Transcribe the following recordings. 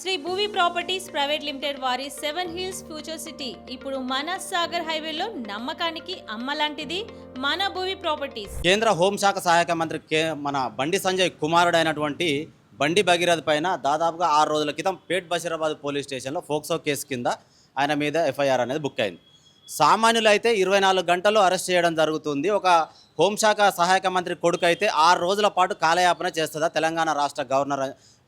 Shri Bhuvi properties private limited వారి 7 hills future city ఇప్పుడు మన సాగర్ హైవేలో నమ్మకానికి అమ్మలాంటిది మన భూవి ప్రాపర్టీస్. కేంద్ర హోంశాఖ సహాయక మంత్రి మన బండి సంజయ్ కుమారుడైనటువంటి బండి భగీరథ్ పైన దాదాపుగా 6 రోజుల క్రితం పేట్ బషీరాబాద్ పోలీస్ స్టేషన్లో ఫోక్సో కేసు కింద ఆయన మీద ఎఫ్ఐఆర్ అనేది బుక్ అయింది. సామాన్యులు అయితే 24 గంటలు అరెస్ట్ చేయడం జరుగుతుంది. ఒక హోంశాఖ సహాయక మంత్రి కొడుకు అయితే 6 రోజుల పాటు కాలయాపన చేస్తుందా తెలంగాణ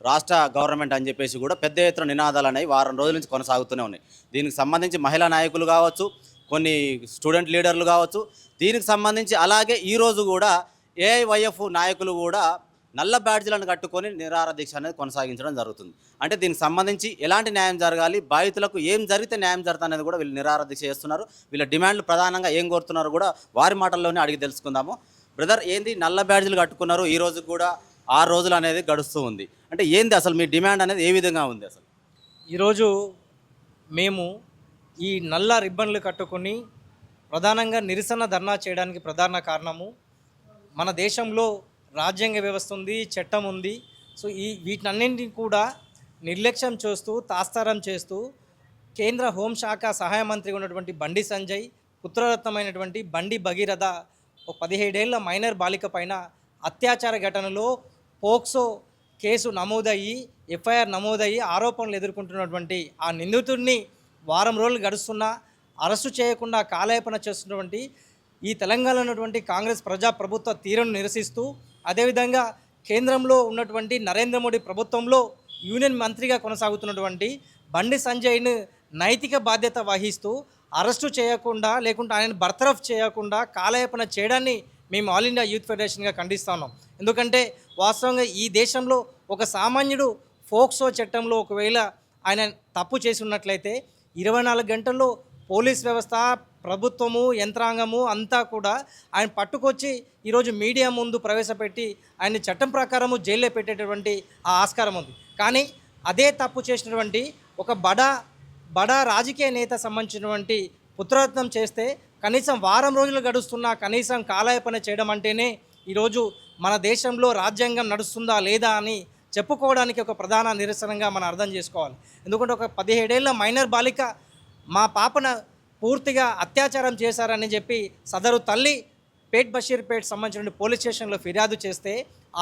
రాష్ట్ర గవర్నమెంట్ అని చెప్పేసి కూడా పెద్ద ఎత్తున నినాదాలు అనేవి వారం రోజుల నుంచి కొనసాగుతూనే ఉన్నాయి. దీనికి సంబంధించి మహిళా నాయకులు కావచ్చు, కొన్ని స్టూడెంట్ లీడర్లు కావచ్చు, దీనికి సంబంధించి అలాగే ఈరోజు కూడా ఏఐవైఎఫ్ నాయకులు కూడా నల్ల బ్యాడ్జీలను కట్టుకొని నిరాహార దీక్ష అనేది కొనసాగించడం జరుగుతుంది. అంటే దీనికి సంబంధించి ఎలాంటి న్యాయం జరగాలి, బాధితులకు ఏం జరిగితే న్యాయం జరుగుతుంది అనేది కూడా వీళ్ళు నిరాహార దీక్ష చేస్తున్నారు. వీళ్ళ డిమాండ్లు ప్రధానంగా ఏం కోరుతున్నారు కూడా వారి మాటల్లోనే అడిగి తెలుసుకుందాము. బ్రదర్, ఏంది నల్ల బ్యాడ్జీలు కట్టుకున్నారు, ఈ రోజు కూడా 6 రోజులు అనేది గడుస్తూ ఉంది, అంటే ఏంది అసలు మీ డిమాండ్ అనేది ఏ విధంగా ఉంది? అసలు ఈరోజు మేము ఈ నల్ల రిబ్బన్లు కట్టుకొని ప్రధానంగా నిరసన ధర్నా చేయడానికి ప్రధాన కారణము, మన దేశంలో రాజ్యాంగ వ్యవస్థ ఉంది, చట్టం ఉంది. సో వీటన్నింటినీ కూడా నిర్లక్ష్యం చేస్తూ తాత్సారం చేస్తూ కేంద్ర హోంశాఖ సహాయ మంత్రిగా ఉన్నటువంటి బండి సంజయ్ పుత్రరత్నమైనటువంటి బండి భగీరథ ఒక 17 ఏళ్ల మైనర్ బాలిక పైన అత్యాచార ఘటనలో పోక్సో కేసు నమోదయ్యి ఎఫ్ఐఆర్ నమోదయ్యి ఆరోపణలు ఎదుర్కొంటున్నటువంటి ఆ నిందితుడిని వారం రోజులు గడుస్తున్నా అరెస్టు చేయకుండా కాలయాపన చేస్తున్నటువంటి ఈ తెలంగాణలో ఉన్నటువంటి కాంగ్రెస్ ప్రజాప్రభుత్వ తీరును నిరసిస్తూ, అదేవిధంగా కేంద్రంలో ఉన్నటువంటి నరేంద్ర మోడీ ప్రభుత్వంలో యూనియన్ మంత్రిగా కొనసాగుతున్నటువంటి బండి సంజయ్ను నైతిక బాధ్యత వహిస్తూ అరెస్టు చేయకుండా లేకుంటే ఆయన బర్తరఫ్ చేయకుండా కాలయాపన చేయడాన్ని మేము ఆల్ ఇండియా యూత్ ఫెడరేషన్గా ఖండిస్తూ ఉన్నాం. ఎందుకంటే వాస్తవంగా ఈ దేశంలో ఒక సామాన్యుడు ఫోక్సో చట్టంలో ఒకవేళ ఆయన తప్పు చేసి ఉన్నట్లయితే 24 గంటల్లో పోలీస్ వ్యవస్థ, ప్రభుత్వము, యంత్రాంగము అంతా కూడా ఆయన పట్టుకొచ్చి ఈరోజు మీడియా ముందు ప్రవేశపెట్టి ఆయన చట్టం ప్రకారము జైల్లో పెట్టేటటువంటి ఆ ఆస్కారం ఉంది. కానీ అదే తప్పు చేసినటువంటి ఒక బడా రాజకీయ నేత సంబంధించినటువంటి పుత్రరత్నం చేస్తే కనీసం వారం రోజులు గడుస్తున్నా కనీసం కాలయాపన చేయడం అంటేనే ఈరోజు మన దేశంలో రాజ్యాంగం నడుస్తుందా లేదా అని చెప్పుకోవడానికి ఒక ప్రధాన నిరసనగా మనం అర్థం చేసుకోవాలి. ఎందుకంటే ఒక 17 ఏళ్ల మైనర్ బాలిక మా పాపన పూర్తిగా అత్యాచారం చేశారని చెప్పి సదరు తల్లి పేట్ బషీర్పేట్ సంబంధించిన పోలీస్ స్టేషన్లో ఫిర్యాదు చేస్తే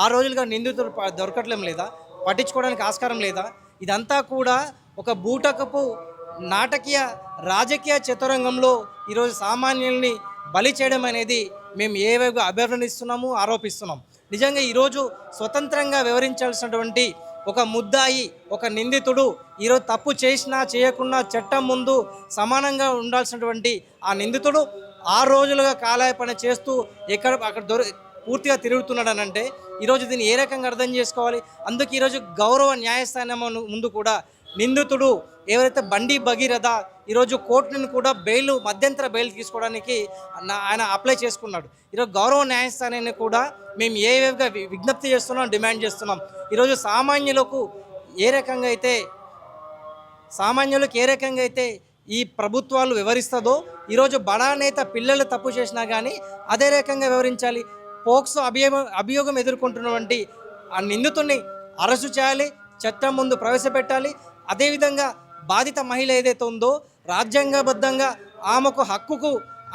6 రోజులుగా నిందితులు దొరకట్లేం లేదా, పట్టించుకోవడానికి ఆస్కారం లేదా? ఇదంతా కూడా ఒక బూటకపు నాటకీయ రాజకీయ చతురంగంలో ఈరోజు సామాన్యుల్ని బలి చేయడం అనేది మేము ఏవేగా అభివర్ణిస్తున్నాము, ఆరోపిస్తున్నాం. నిజంగా ఈరోజు స్వతంత్రంగా వివరించాల్సినటువంటి ఒక ముద్దాయి, ఒక నిందితుడు ఈరోజు తప్పు చేసినా చేయకున్నా చట్టం ముందు సమానంగా ఉండాల్సినటువంటి ఆ నిందితుడు 6 రోజులుగా కాలయాపన చేస్తూ అక్కడ పూర్తిగా తిరుగుతున్నాడు అంటే ఈరోజు దీన్ని ఏ రకంగా అర్థం చేసుకోవాలి? అందుకే ఈరోజు గౌరవ న్యాయస్థానం ముందు కూడా నిందితుడు ఎవరైతే బండి భగీరథ ఈరోజు కోర్టును కూడా మధ్యంతర బెయిల్ తీసుకోవడానికి ఆయన అప్లై చేసుకున్నాడు. ఈరోజు గౌరవ న్యాయస్థానాన్ని కూడా మేము ఏ విధంగా విజ్ఞప్తి చేస్తున్నాం, డిమాండ్ చేస్తున్నాం. ఈరోజు సామాన్యులకు ఏ రకంగా అయితే ఈ ప్రభుత్వాలు వివరిస్తుందో ఈరోజు బడా నేత పిల్లలు తప్పు చేసినా కానీ అదే రకంగా వివరించాలి. పోక్సో అభియోగం ఎదుర్కొంటున్నటువంటి ఆ నిందితుడిని అరెస్టు చేయాలి, చట్టం ముందు ప్రవేశపెట్టాలి. అదేవిధంగా బాధిత మహిళ ఏదైతే ఉందో రాజ్యాంగబద్ధంగా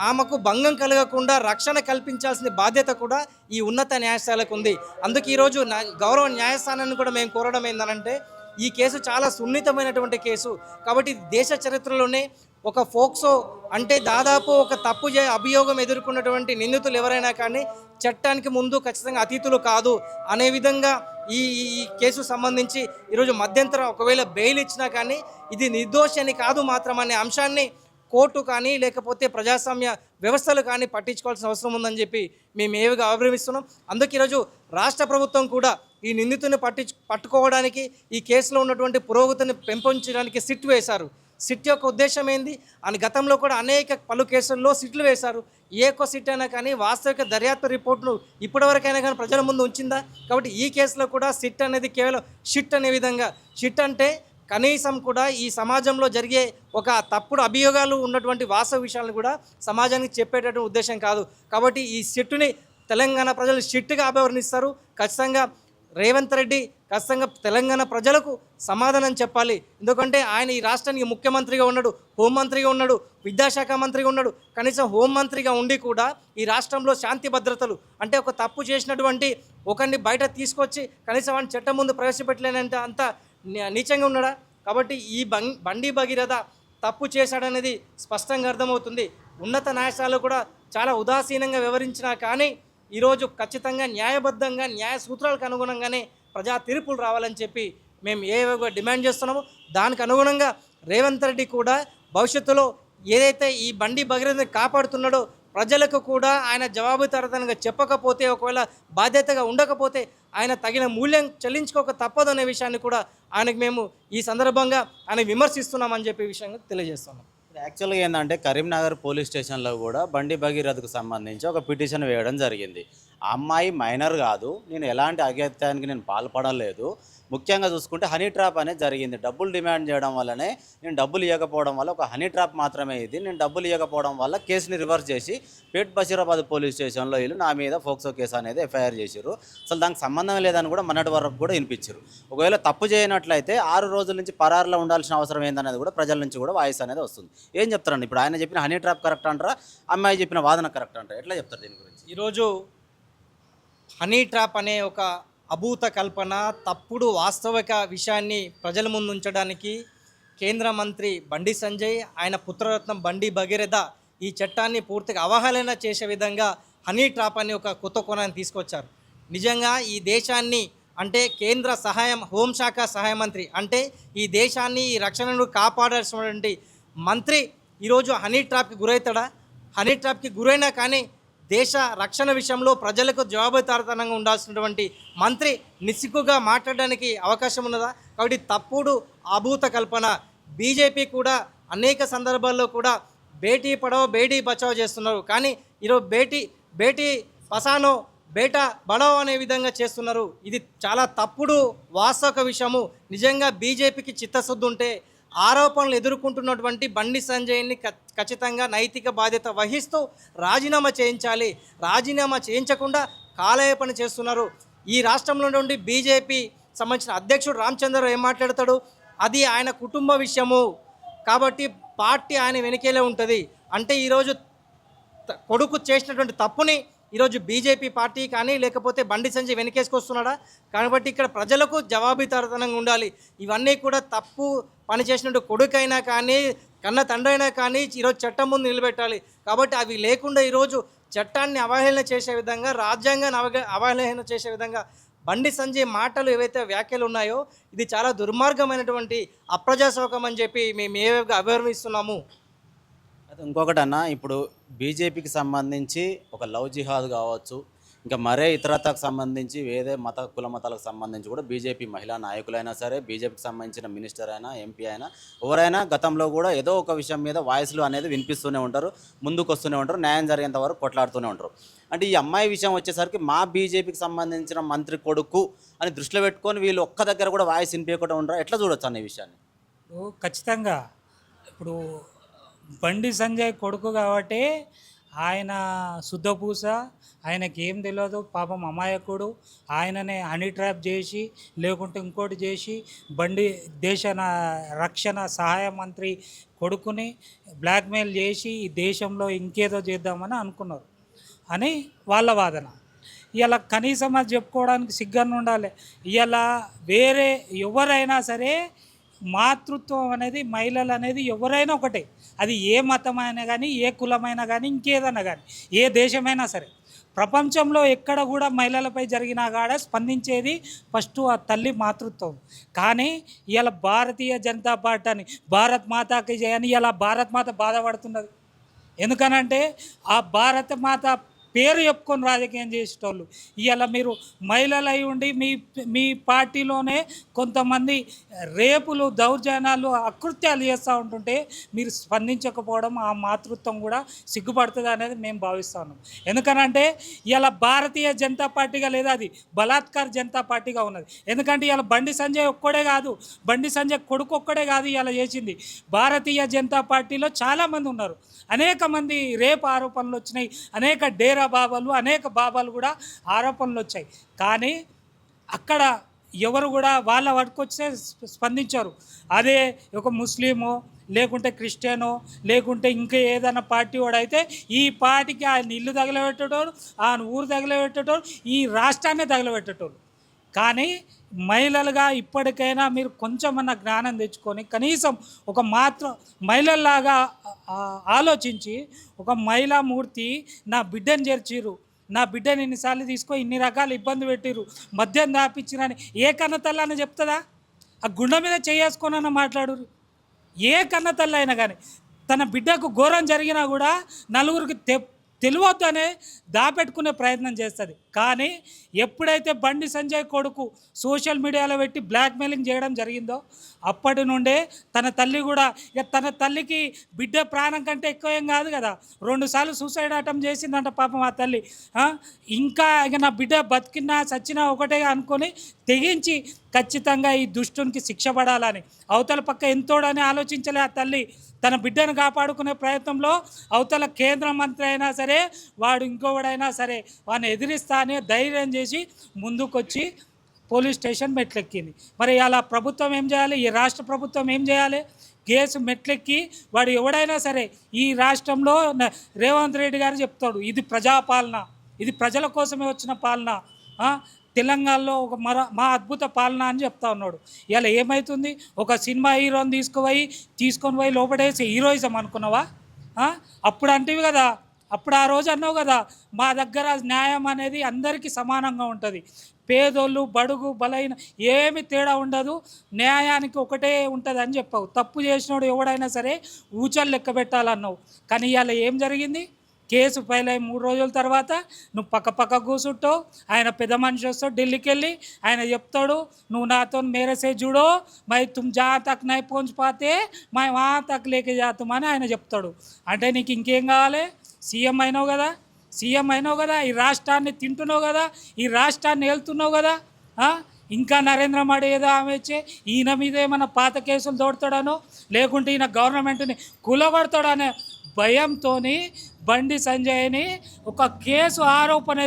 ఆమెకు భంగం కలగకుండా రక్షణ కల్పించాల్సిన బాధ్యత కూడా ఈ ఉన్నత న్యాయస్థానాలకు ఉంది. అందుకే ఈరోజు గౌరవ న్యాయస్థానాన్ని కూడా మేము కోరడం ఏంటంటే ఈ కేసు చాలా సున్నితమైనటువంటి కేసు కాబట్టి దేశ చరిత్రలోనే ఒక ఫోక్సో అంటే దాదాపు ఒక తప్పు అభియోగం ఎదుర్కొన్నటువంటి నిందితులు ఎవరైనా కానీ చట్టానికి ముందు ఖచ్చితంగా అతీతులు కాదు అనే విధంగా ఈ కేసు సంబంధించి ఈరోజు మధ్యంతరం ఒకవేళ బెయిల్ ఇచ్చినా కానీ ఇది నిర్దోషి అని కాదు మాత్రం అనే అంశాన్ని కోర్టు కానీ లేకపోతే ప్రజాస్వామ్య వ్యవస్థలు కానీ పట్టించుకోవాల్సిన అవసరం ఉందని చెప్పి మేము ఏవిగా అభిప్రాయిస్తున్నాం. అందుకే ఈరోజు రాష్ట్ర ప్రభుత్వం కూడా ఈ నిందితుని పట్టుకోవడానికి ఈ కేసులో ఉన్నటువంటి పురోగతిని పెంపొంచడానికి సిట్ వేశారు. సిట్ యొక్క ఉద్దేశం ఏంది అని గతంలో కూడా పలు కేసుల్లో సిట్లు వేశారు. ఏ ఒక్క సిట్ అయినా కానీ వాస్తవిక దర్యాప్తు రిపోర్టును ఇప్పటివరకైనా కానీ ప్రజల ముందు ఉంచిందా? కాబట్టి ఈ కేసులో కూడా సిట్ అనేది కేవలం షిట్ అనే విధంగా, షిట్ అంటే కనీసం కూడా ఈ సమాజంలో జరిగే ఒక తప్పుడు అభియోగాలు ఉన్నటువంటి వాస్తవ విషయాలను కూడా సమాజానికి చెప్పేటటువంటి ఉద్దేశం కాదు. కాబట్టి ఈ సిట్టుని తెలంగాణ ప్రజలు షిట్గా అభివర్ణిస్తారు. ఖచ్చితంగా రేవంత్ రెడ్డి ఖచ్చితంగా తెలంగాణ ప్రజలకు సమాధానం చెప్పాలి. ఎందుకంటే ఆయన ఈ రాష్ట్రానికి ముఖ్యమంత్రిగా ఉన్నాడు, హోంమంత్రిగా ఉన్నాడు, విద్యాశాఖ మంత్రిగా ఉన్నాడు. కనీసం హోంమంత్రిగా ఉండి కూడా ఈ రాష్ట్రంలో శాంతి భద్రతలు అంటే ఒక తప్పు చేసినటువంటి ఒకరిని బయట తీసుకొచ్చి కనీసం వాడిని చట్టం ముందు ప్రవేశపెట్టలేనంత అంత నీచంగా ఉన్నాడా? కాబట్టి ఈ బండి భగీరథ తప్పు చేశాడనేది స్పష్టంగా అర్థమవుతుంది. ఉన్నత న్యాయస్థానాలు కూడా చాలా ఉదాసీనంగా వివరించినా కానీ ఈరోజు ఖచ్చితంగా న్యాయబద్ధంగా న్యాయ సూత్రాలకు అనుగుణంగానే ప్రజా తీర్పులు రావాలని చెప్పి మేము ఏవేవో డిమాండ్ చేస్తున్నామో దానికి అనుగుణంగా రేవంత్ రెడ్డి కూడా భవిష్యత్తులో ఏదైతే ఈ బండి భగీరథని కాపాడుతున్నాడో ప్రజలకు కూడా ఆయన జవాబుదారీతనంగా చెప్పకపోతే, ఒకవేళ బాధ్యతగా ఉండకపోతే ఆయన తగిన మూల్యం చెల్లించుకోక తప్పదు అనే విషయాన్ని కూడా ఆయనకు మేము ఈ సందర్భంగా ఆయన విమర్శిస్తున్నామని చెప్పే విషయంగా తెలియజేస్తున్నాం. యాక్చువల్గా ఏంటంటే కరీంనగర్ పోలీస్ స్టేషన్లో కూడా బండి భగీరథకు సంబంధించి ఒక పిటిషన్ వేయడం జరిగింది. ఆ అమ్మాయి మైనర్ కాదు, నేను ఎలాంటి అఘాయిత్యానికి నేను పాల్పడలేదు. ముఖ్యంగా చూసుకుంటే హనీ ట్రాప్ అనేది జరిగింది. డబ్బులు డిమాండ్ చేయడం వల్లనే నేను డబ్బులు ఇవ్వకపోవడం వల్ల ఒక హనీ ట్రాప్ మాత్రమే ఇది. నేను డబ్బులు ఇవ్వకపోవడం వల్ల కేసుని రివర్స్ చేసి పేట్ బషీరాబాద్ పోలీస్ స్టేషన్లో వీళ్ళు నా మీద ఫోక్సో కేసు అనేది ఎఫ్ఐఆర్ చేశారు. అసలు దానికి సంబంధం లేదని కూడా మొన్నటి వరకు కూడా వినిపించారు. ఒకవేళ తప్పు చేయనట్లయితే 6 రోజుల నుంచి పరారులో ఉండాల్సిన అవసరం ఏందనేది కూడా ప్రజల నుంచి కూడా వాయిస్ అనేది వస్తుంది. ఏం చెప్తారండి? ఇప్పుడు ఆయన చెప్పిన హనీ ట్రాప్ కరెక్ట్ అంటారా, అమ్మాయి చెప్పిన వాదన కరెక్ట్ అంటారా? ఎట్లా చెప్తారు దీని గురించి? ఈరోజు హనీ ట్రాప్ అనే ఒక అభూత కల్పన, తప్పుడు వాస్తవిక విషయాన్ని ప్రజల ముందు ఉంచడానికి కేంద్ర మంత్రి బండి సంజయ్, ఆయన పుత్రరత్నం బండి భగీరథ ఈ చట్టాన్ని పూర్తిగా అవహేళన చేసే విధంగా హనీ ట్రాప్ అని ఒక కొత్త కోణాన్ని తీసుకొచ్చారు. నిజంగా ఈ దేశాన్ని అంటే కేంద్ర హోంశాఖ సహాయ మంత్రి అంటే ఈ దేశాన్ని ఈ రక్షణను కాపాడాల్సినటువంటి మంత్రి ఈరోజు హనీ ట్రాప్కి గురవుతాడా? హనీ ట్రాప్కి గురైనా కానీ దేశ రక్షణ విషయంలో ప్రజలకు జవాబుదారీతనంగా ఉండాల్సినటువంటి మంత్రి నిస్సిగ్గుగా మాట్లాడడానికి అవకాశం ఉన్నదా? కాబట్టి తప్పుడు అభూత కల్పన. బీజేపీ కూడా అనేక సందర్భాల్లో కూడా బేటీ పడావో బేటీ బచావో చేస్తున్నారు. కానీ ఈరోజు బేటీ పసానో బేటా బడావో అనే విధంగా చేస్తున్నారు. ఇది చాలా తప్పుడు వాస్తవిక విషయము. నిజంగా బీజేపీకి చిత్తశుద్ధి ఉంటే ఆరోపణలు ఎదుర్కొంటున్నటువంటి బండి సంజయ్ని ఖచ్చితంగా నైతిక బాధ్యత వహిస్తూ రాజీనామా చేయించాలి. రాజీనామా చేయించకుండా కాలయాపన చేస్తున్నారు. ఈ రాష్ట్రంలో నుండి బీజేపీ సంబంధించిన అధ్యక్షుడు రామచంద్రరావు ఏం మాట్లాడతాడు? అది ఆయన కుటుంబ విషయము కాబట్టి పార్టీ ఆయన వెనుకేలే ఉంటుంది అంటే ఈరోజు కొడుకు చేసినటువంటి తప్పుని ఈరోజు బీజేపీ పార్టీ కానీ లేకపోతే బండి సంజయ్ వెనకేసుకొస్తున్నాడా? కాబట్టి ఇక్కడ ప్రజలకు జవాబుదారీతనంగా ఉండాలి. ఇవన్నీ కూడా తప్పు పని చేసినట్టు కొడుకైనా కానీ కన్న తండ్రి అయినా కానీ ఈరోజు చట్టం ముందు నిలబెట్టాలి. కాబట్టి అవి లేకుండా ఈరోజు చట్టాన్ని అవహేళన చేసే విధంగా, రాజ్యాంగాన్ని అవహేళన చేసే విధంగా బండి సంజయ్ మాటలు ఏవైతే వ్యాఖ్యలు ఉన్నాయో ఇది చాలా దుర్మార్గమైనటువంటి అప్రజాస్వామికం అని చెప్పి మేము ఏవేగా అభివర్ణిస్తున్నాము. అయితే ఇంకొకటి అన్న, ఇప్పుడు బీజేపీకి సంబంధించి ఒక లవ్ జిహాద్ కావచ్చు, ఇంకా మరే ఇతరతకు సంబంధించి వేరే కుల మతాలకు సంబంధించి కూడా బీజేపీ మహిళా నాయకులైనా సరే, బీజేపీకి సంబంధించిన మినిస్టర్ అయినా, ఎంపీ అయినా, ఎవరైనా గతంలో కూడా ఏదో ఒక విషయం మీద వాయిస్లు అనేది వినిపిస్తూనే ఉంటారు, ముందుకు వస్తూనే ఉంటారు, న్యాయం జరిగేంత వరకు కొట్లాడుతూనే ఉంటారు. అంటే ఈ అమ్మాయి విషయం వచ్చేసరికి మా బీజేపీకి సంబంధించిన మంత్రి కొడుకు అని దృష్టిలో పెట్టుకొని వీళ్ళు ఒక్క దగ్గర కూడా వాయిస్ వినిపించకుండా ఉంటారు. ఎట్లా చూడొచ్చు అన్న ఈ విషయాన్ని? ఖచ్చితంగా ఇప్పుడు బండి సంజయ్ కొడుకు కాబట్టి ఆయన శుద్ధపూస, ఆయనకి ఏం తెలియదు, పాపం అమాయకుడు. ఆయననే హనీ ట్రాప్ చేసి లేకుంటే ఇంకోటి చేసి దేశ రక్షణ సహాయ మంత్రి కొడుకుని బ్లాక్మెయిల్ చేసి ఈ దేశంలో ఇంకేదో చేద్దామని అనుకున్నారు అని వాళ్ళ వాదన. ఇలా కనీసం అది చెప్పుకోవడానికి సిగ్గాన్ని ఉండాలి. ఇలా వేరే ఎవరైనా సరే మాతృత్వం అనేది, మహిళలు అనేది ఎవరైనా ఒకటే, అది ఏ మతమైనా కానీ, ఏ కులమైనా కానీ, ఇంకేదైనా కానీ, ఏ దేశమైనా సరే, ప్రపంచంలో ఎక్కడ కూడా మహిళలపై జరిగినా కూడా స్పందించేది ఫస్ట్ ఆ తల్లి మాతృత్వం. కానీ ఇలా భారతీయ జనతా పార్టీ అని భారత్ మాతాకి చేయని ఇలా భారత్ మాత బాధపడుతున్నది. ఎందుకనంటే ఆ భారత మాత పేరు చెప్పుకొని రాజకీయం చేసేటోళ్ళు ఇవాళ మీరు మహిళలు అయి ఉండి మీ పార్టీలోనే కొంతమంది రేపులు, దౌర్జన్యాలు, అకృత్యాలు చేస్తూ ఉంటుంటే మీరు స్పందించకపోవడం ఆ మాతృత్వం కూడా సిగ్గుపడుతుంది అనేది మేము భావిస్తున్నాం. ఎందుకనంటే ఇలా భారతీయ జనతా పార్టీగా లేదా, అది బలాత్కార జనతా పార్టీగా ఉన్నది. ఎందుకంటే ఇలా బండి సంజయ్ ఒక్కడే కాదు, బండి సంజయ్ కొడుకు ఒక్కడే కాదు ఇలా చేసింది. భారతీయ జనతా పార్టీలో చాలామంది ఉన్నారు, అనేక మంది రేపు ఆరోపణలు వచ్చినాయి, అనేక డేరా బాబాలు, అనేక బాబాలు కూడా ఆరోపణలు వచ్చాయి. కానీ అక్కడ ఎవరు కూడా వాళ్ళ వరకొచ్చే స్పందించారు. అదే ఒక ముస్లిమో లేకుంటే క్రిస్టియనో లేకుంటే ఇంకా ఏదైనా పార్టీ వాడైతే ఈ పార్టీకి ఆయన ఇల్లు తగలబెట్టేటోడు, ఆయన ఊరు తగలబెట్టేటోడు, ఈ రాష్ట్రాన్ని తగలబెట్టేటోడు. కానీ మహిళలుగా ఇప్పటికైనా మీరు కొంచెమన్నా జ్ఞానం తెచ్చుకొని కనీసం ఒక మహిళల్లాగా ఆలోచించి ఒక మహిళామూర్తి నా బిడ్డను చేర్చిరు, నా బిడ్డని ఇన్నిసార్లు తీసుకో ఇన్ని రకాల ఇబ్బంది పెట్టిరు, మద్యం దాపించిరని ఏ కన్న తల్లని చెప్తుందా? ఆ గుండె మీద చేసుకొనన్నా మాట్లాడురు. ఏ కన్న తల్లి అయినా కానీ తన బిడ్డకు ఘోరం జరిగినా కూడా నలుగురికి తెలియొద్దనే దాపెట్టుకునే ప్రయత్నం చేస్తుంది. కానీ ఎప్పుడైతే బండి సంజయ్ కొడుకు సోషల్ మీడియాలో పెట్టి బ్లాక్మెయిలింగ్ చేయడం జరిగిందో అప్పటి నుండే తన తల్లి కూడా ఇక తన తల్లికి బిడ్డ ప్రాణం కంటే ఎక్కువ ఏం కాదు కదా, 2 సార్లు సూసైడ్ అటెంప్ట్ చేసిందంట పాపం ఆ తల్లి. ఇంకా ఇక నా బిడ్డ బతికినా చచ్చినా ఒకటే అనుకొని తెగించి ఖచ్చితంగా ఈ దుష్టునికి శిక్ష పడాలని అవతల పక్క ఎంతోడని ఆలోచించలే ఆ తల్లి. తన బిడ్డను కాపాడుకునే ప్రయత్నంలో అవతల కేంద్ర మంత్రి అయినా సరే వాడు ఇంకోవాడైనా సరే వాడిని ఎదిరిస్తా అని ధైర్యం చేసి ముందుకొచ్చి పోలీస్ స్టేషన్ మెట్లెక్కింది. మరి అలా ప్రభుత్వం ఏం చేయాలి? ఈ రాష్ట్ర ప్రభుత్వం ఏం చేయాలి? కేసు మెట్లెక్కి వాడు ఎవడైనా సరే ఈ రాష్ట్రంలో రేవంత్ రెడ్డి గారు చెప్తాడు ఇది ప్రజాపాలన, ఇది ప్రజల కోసమే వచ్చిన పాలన, తెలంగాణలో ఒక మా అద్భుత పాలన అని చెప్తా ఉన్నాడు. ఇలా ఏమవుతుంది? ఒక సినిమా హీరోని తీసుకొని పోయి లోపడేసి హీరోయిజం అనుకున్నావా? అప్పుడు అంటివి కదా, అప్పుడు ఆ రోజు అన్నావు కదా మా దగ్గర న్యాయం అనేది అందరికీ సమానంగా ఉంటుంది, పేదోళ్ళు బడుగు బలైన ఏమి తేడా ఉండదు, న్యాయానికి ఒకటే ఉంటుంది అని చెప్పావు. తప్పు చేసినోడు ఎవడైనా సరే ఊచలు లెక్క పెట్టాలన్నావు. కానీ ఇవాళ ఏం జరిగింది? కేసు ఫైల్ అయి 3 రోజుల తర్వాత నువ్వు పక్క కూర్చుంటావు, ఆయన పెద్ద మనిషి వస్తాడు ఢిల్లీకి వెళ్ళి ఆయన చెప్తాడు నువ్వు నాతో మేరసే జుడో మై తుమ్ జా తక్ నై పहुंच పాతే మై వా తక్ లేకే జాతామని ఆయన చెప్తాడు. అంటే నీకు ఇంకేం కావాలి? సీఎం అయినావు కదా, ఈ రాష్ట్రాన్ని తింటున్నావు కదా, ఈ రాష్ట్రాన్ని వెళ్తున్నావు కదా. ఇంకా నరేంద్ర మోడీ ఏదో ఆమె వచ్చే ఈయన మీద ఏమైనా పాత కేసులు తోడతాడనో లేకుంటే ఈయన గవర్నమెంట్ని కూలగొడతాడనే భయంతో బండి సంజయ్ని ఒక కేసు ఆరోపణ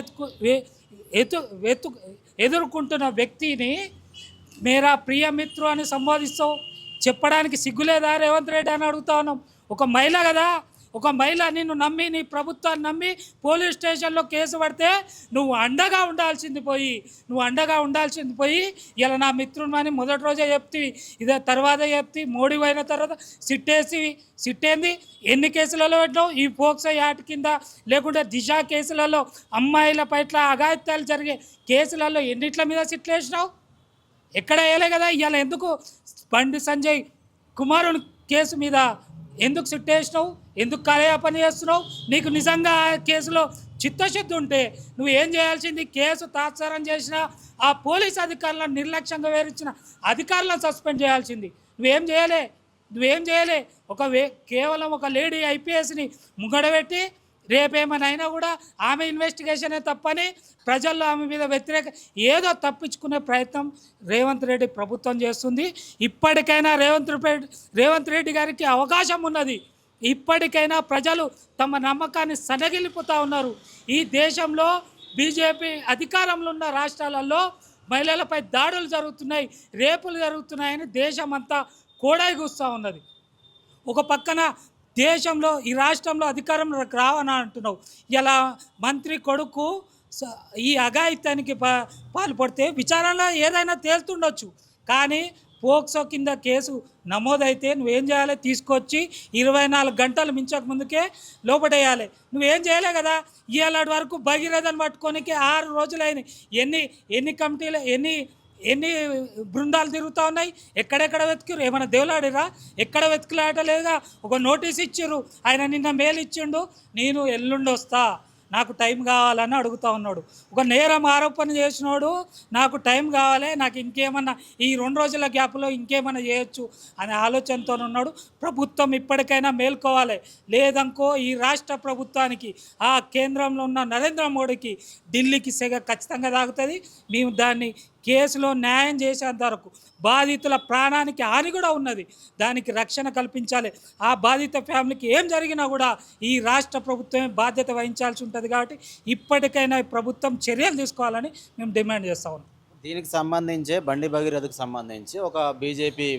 ఎదుర్కొంటున్న వ్యక్తిని మేరా ప్రియమిత్రు అని సంబోధిస్తావు. చెప్పడానికి సిగ్గులేదా రేవంత్ రెడ్డి అని అడుగుతా ఉన్నాం. ఒక మహిళ కదా, ఒక మహిళ నిన్ను నమ్మి నీ ప్రభుత్వాన్ని నమ్మి పోలీస్ స్టేషన్లో కేసు పడితే నువ్వు అండగా ఉండాల్సింది పోయి ఇలా నా మిత్రుని మొదటి రోజే చెప్తివి, ఇదే తర్వాత చెప్తి మోడీ అయిన తర్వాత సిట్టేంది ఎన్ని కేసులలో పెట్టినావు? ఈ పోక్సో యాక్ట్ కింద లేకుంటే దిశ కేసులలో అమ్మాయిల పట్ల అఘాయిత్యాలు జరిగే కేసులలో ఎన్నిట్ల మీద సిట్లు వేసినావు? ఎక్కడ వేయలే కదా. ఇవాళ ఎందుకు బండి సంజయ్ కుమారుని కేసు మీద ఎందుకు సిట్టేసినావు? ఎందుకు కార్యాపన చేస్తున్నావు? నీకు నిజంగా ఆ కేసులో చిత్తశుద్ధి ఉంటే నువ్వు ఏం చేయాల్సింది? కేసు తాత్సారం చేసిన ఆ పోలీస్ అధికారులను నిర్లక్ష్యంగా వేరించిన అధికారులను సస్పెండ్ చేయాల్సింది. నువ్వేం చేయలే. కేవలం ఒక లేడీ ఐపీఎస్ని ముగడబెట్టి రేపేమైనా అయినా కూడా ఆమె ఇన్వెస్టిగేషనే తప్పని ప్రజల్లో ఆమె మీద ఏదో తప్పించుకునే ప్రయత్నం రేవంత్ రెడ్డి ప్రభుత్వం చేస్తుంది. ఇప్పటికైనా రేవంత్ రెడ్డి గారికి అవకాశం ఉన్నది. ఇప్పటికైనా ప్రజలు తమ నమ్మకాన్ని సడగిలిపోతూ ఉన్నారు. ఈ దేశంలో బీజేపీ అధికారంలో ఉన్న రాష్ట్రాలలో మహిళలపై దాడులు జరుగుతున్నాయి, రేపులు జరుగుతున్నాయని దేశం అంతా కోడైగూస్తూ ఉన్నది. ఒక పక్కన దేశంలో ఈ రాష్ట్రంలో అధికారం రావని అంటున్నావు. ఇలా మంత్రి కొడుకు ఈ అఘాయిత్యానికి పాల్పడితే విచారణలో ఏదైనా తేలుతుండొచ్చు. కానీ పోక్సో కింద కేసు నమోదైతే నువ్వేం చేయాలి? తీసుకొచ్చి 24 గంటలు మించక ముందుకే లోపడేయాలి. నువ్వేం చేయలే కదా. ఇవాళ వరకు భగీరథను పట్టుకోనికి 6 రోజులైన ఎన్ని కమిటీలు ఎన్ని బృందాలు తిరుగుతూ ఉన్నాయి? ఎక్కడెక్కడ వెతికిరు? ఏమైనా దేవులాడిరా? ఎక్కడ వెతికిలాటలేదుగా. ఒక నోటీస్ ఇచ్చిర్రు, ఆయన నిన్న మెయిల్ ఇచ్చిండు, నేను ఎల్లుండి వస్తా, నాకు టైం కావాలని అడుగుతూ ఉన్నాడు. ఒక నేరం ఆరోపణ చేసినోడు నాకు టైం కావాలి, నాకు ఇంకేమన్నా ఈ 2 రోజుల గ్యాప్లో ఇంకేమన్నా చేయొచ్చు అనే ఆలోచనతో ఉన్నాడు. ప్రభుత్వం ఇప్పటికైనా మేల్కోవాలి. లేదనుకో ఈ రాష్ట్ర ప్రభుత్వానికి ఆ కేంద్రంలో ఉన్న నరేంద్ర మోడీకి ఢిల్లీకి సెగ ఖచ్చితంగా తాగుతుంది. మేము దాన్ని కేసులో న్యాయం చేసేంత వరకు బాధితుల ప్రాణానికి హాని కూడా ఉన్నది, దానికి రక్షణ కల్పించాలి. ఆ బాధిత ఫ్యామిలీకి ఏం జరిగినా కూడా ఈ రాష్ట్ర ప్రభుత్వమే బాధ్యత వహించాల్సి ఉంటుంది. కాబట్టి ఇప్పటికైనా ప్రభుత్వం చర్యలు తీసుకోవాలని మేము డిమాండ్ చేస్తా ఉన్నాం. దీనికి సంబంధించి బండి భగీరథకు సంబంధించి ఒక బీజేపీ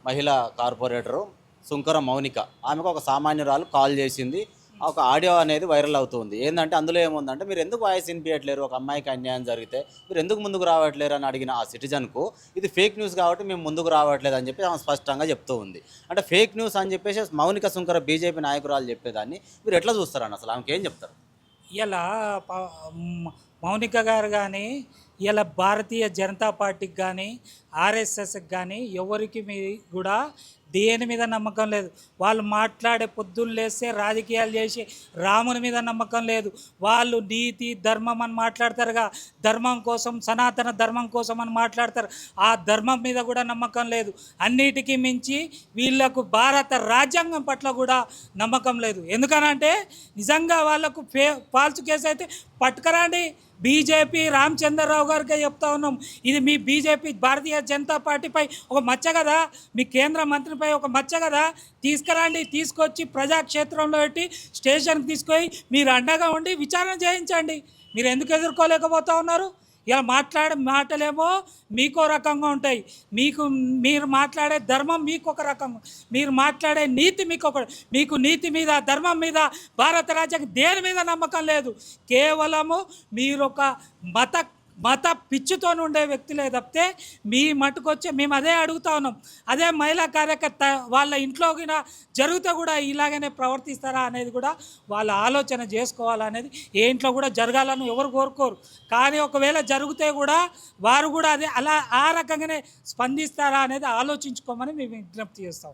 మహిళా కార్పొరేటరు సుంకర మౌనిక ఆమెకు ఒక సామాన్యురాలు కాల్ చేసింది. ఒక ఆడియో అనేది వైరల్ అవుతుంది. ఏంటంటే అందులో ఏముందంటే, మీరు ఎందుకు వాయిస్ వినిపించట్లేరు, ఒక అమ్మాయికి అన్యాయం జరిగితే మీరు ఎందుకు ముందుకు రావట్లేరు అని అడిగిన ఆ సిటిజన్కు ఇది ఫేక్ న్యూస్ కాబట్టి మేము ముందుకు రావట్లేదు అని చెప్పి ఆమె స్పష్టంగా చెప్తూ ఉంది. అంటే ఫేక్ న్యూస్ అని చెప్పేసి మౌనిక సుంకర బీజేపీ నాయకురాలు చెప్పేదాన్ని మీరు ఎట్లా చూస్తారని, అసలు ఆమెకి ఏం చెప్తారు? ఇలా మౌనిక గారు కానీ ఇలా భారతీయ జనతా పార్టీకి కానీ ఆర్ఎస్ఎస్కి కానీ ఎవరికి కూడా దేని మీద నమ్మకం లేదు. వాళ్ళు మాట్లాడే పొద్దున్న లేస్తే రాజకీయాలు చేసి రాముని మీద నమ్మకం లేదు. వాళ్ళు నీతి ధర్మం అని మాట్లాడతారుగా, ధర్మం కోసం, సనాతన ధర్మం కోసం అని మాట్లాడతారు. ఆ ధర్మం మీద కూడా నమ్మకం లేదు. అన్నిటికీ మించి వీళ్ళకు భారత రాజ్యాంగం పట్ల కూడా నమ్మకం లేదు. ఎందుకనంటే నిజంగా వాళ్ళకు ఫాల్స్ కేసు అయితే పట్టుకరండి. బీజేపీ రామచంద్రరావు గారికే చెప్తా ఉన్నాం, ఇది మీ బీజేపీ భారతీయ జనతా పార్టీపై ఒక మచ్చ కదా, మీ కేంద్ర మంత్రిపై ఒక మచ్చ కదా, తీసుకురండి. తీసుకొచ్చి ప్రజాక్షేత్రంలో పెట్టి స్టేషన్కి తీసుకొని మీరు అండగా ఉండి విచారణ చేయించండి. మీరు ఎందుకు ఎదుర్కోలేకపోతా ఉన్నారు? ఇలా మాట్లాడే మాటలేమో మీకో రకంగా ఉంటాయి, మీరు మాట్లాడే ధర్మం మీకు ఒక రకంగా, మీరు మాట్లాడే నీతి మీకు నీతి మీద, ధర్మం మీద, భారత రాజ్యాంగం దేని మీద నమ్మకం లేదు. కేవలము మీరు ఒక మత పిచ్చితో ఉండే వ్యక్తులే తప్పితే మీ మటుకొచ్చే మేము అదే అడుగుతా ఉన్నాం. అదే మహిళా కార్యకర్త వాళ్ళ ఇంట్లో కూడా జరిగితే కూడా ఇలాగనే ప్రవర్తిస్తారా అనేది కూడా వాళ్ళ ఆలోచన చేసుకోవాలనేది. ఏ ఇంట్లో కూడా జరగాలని ఎవరు కోరుకోరు, కానీ ఒకవేళ జరిగితే కూడా వారు కూడా అదే అలా ఆ రకంగానే స్పందిస్తారా అనేది ఆలోచించుకోమని మేము విజ్ఞప్తి చేస్తాం.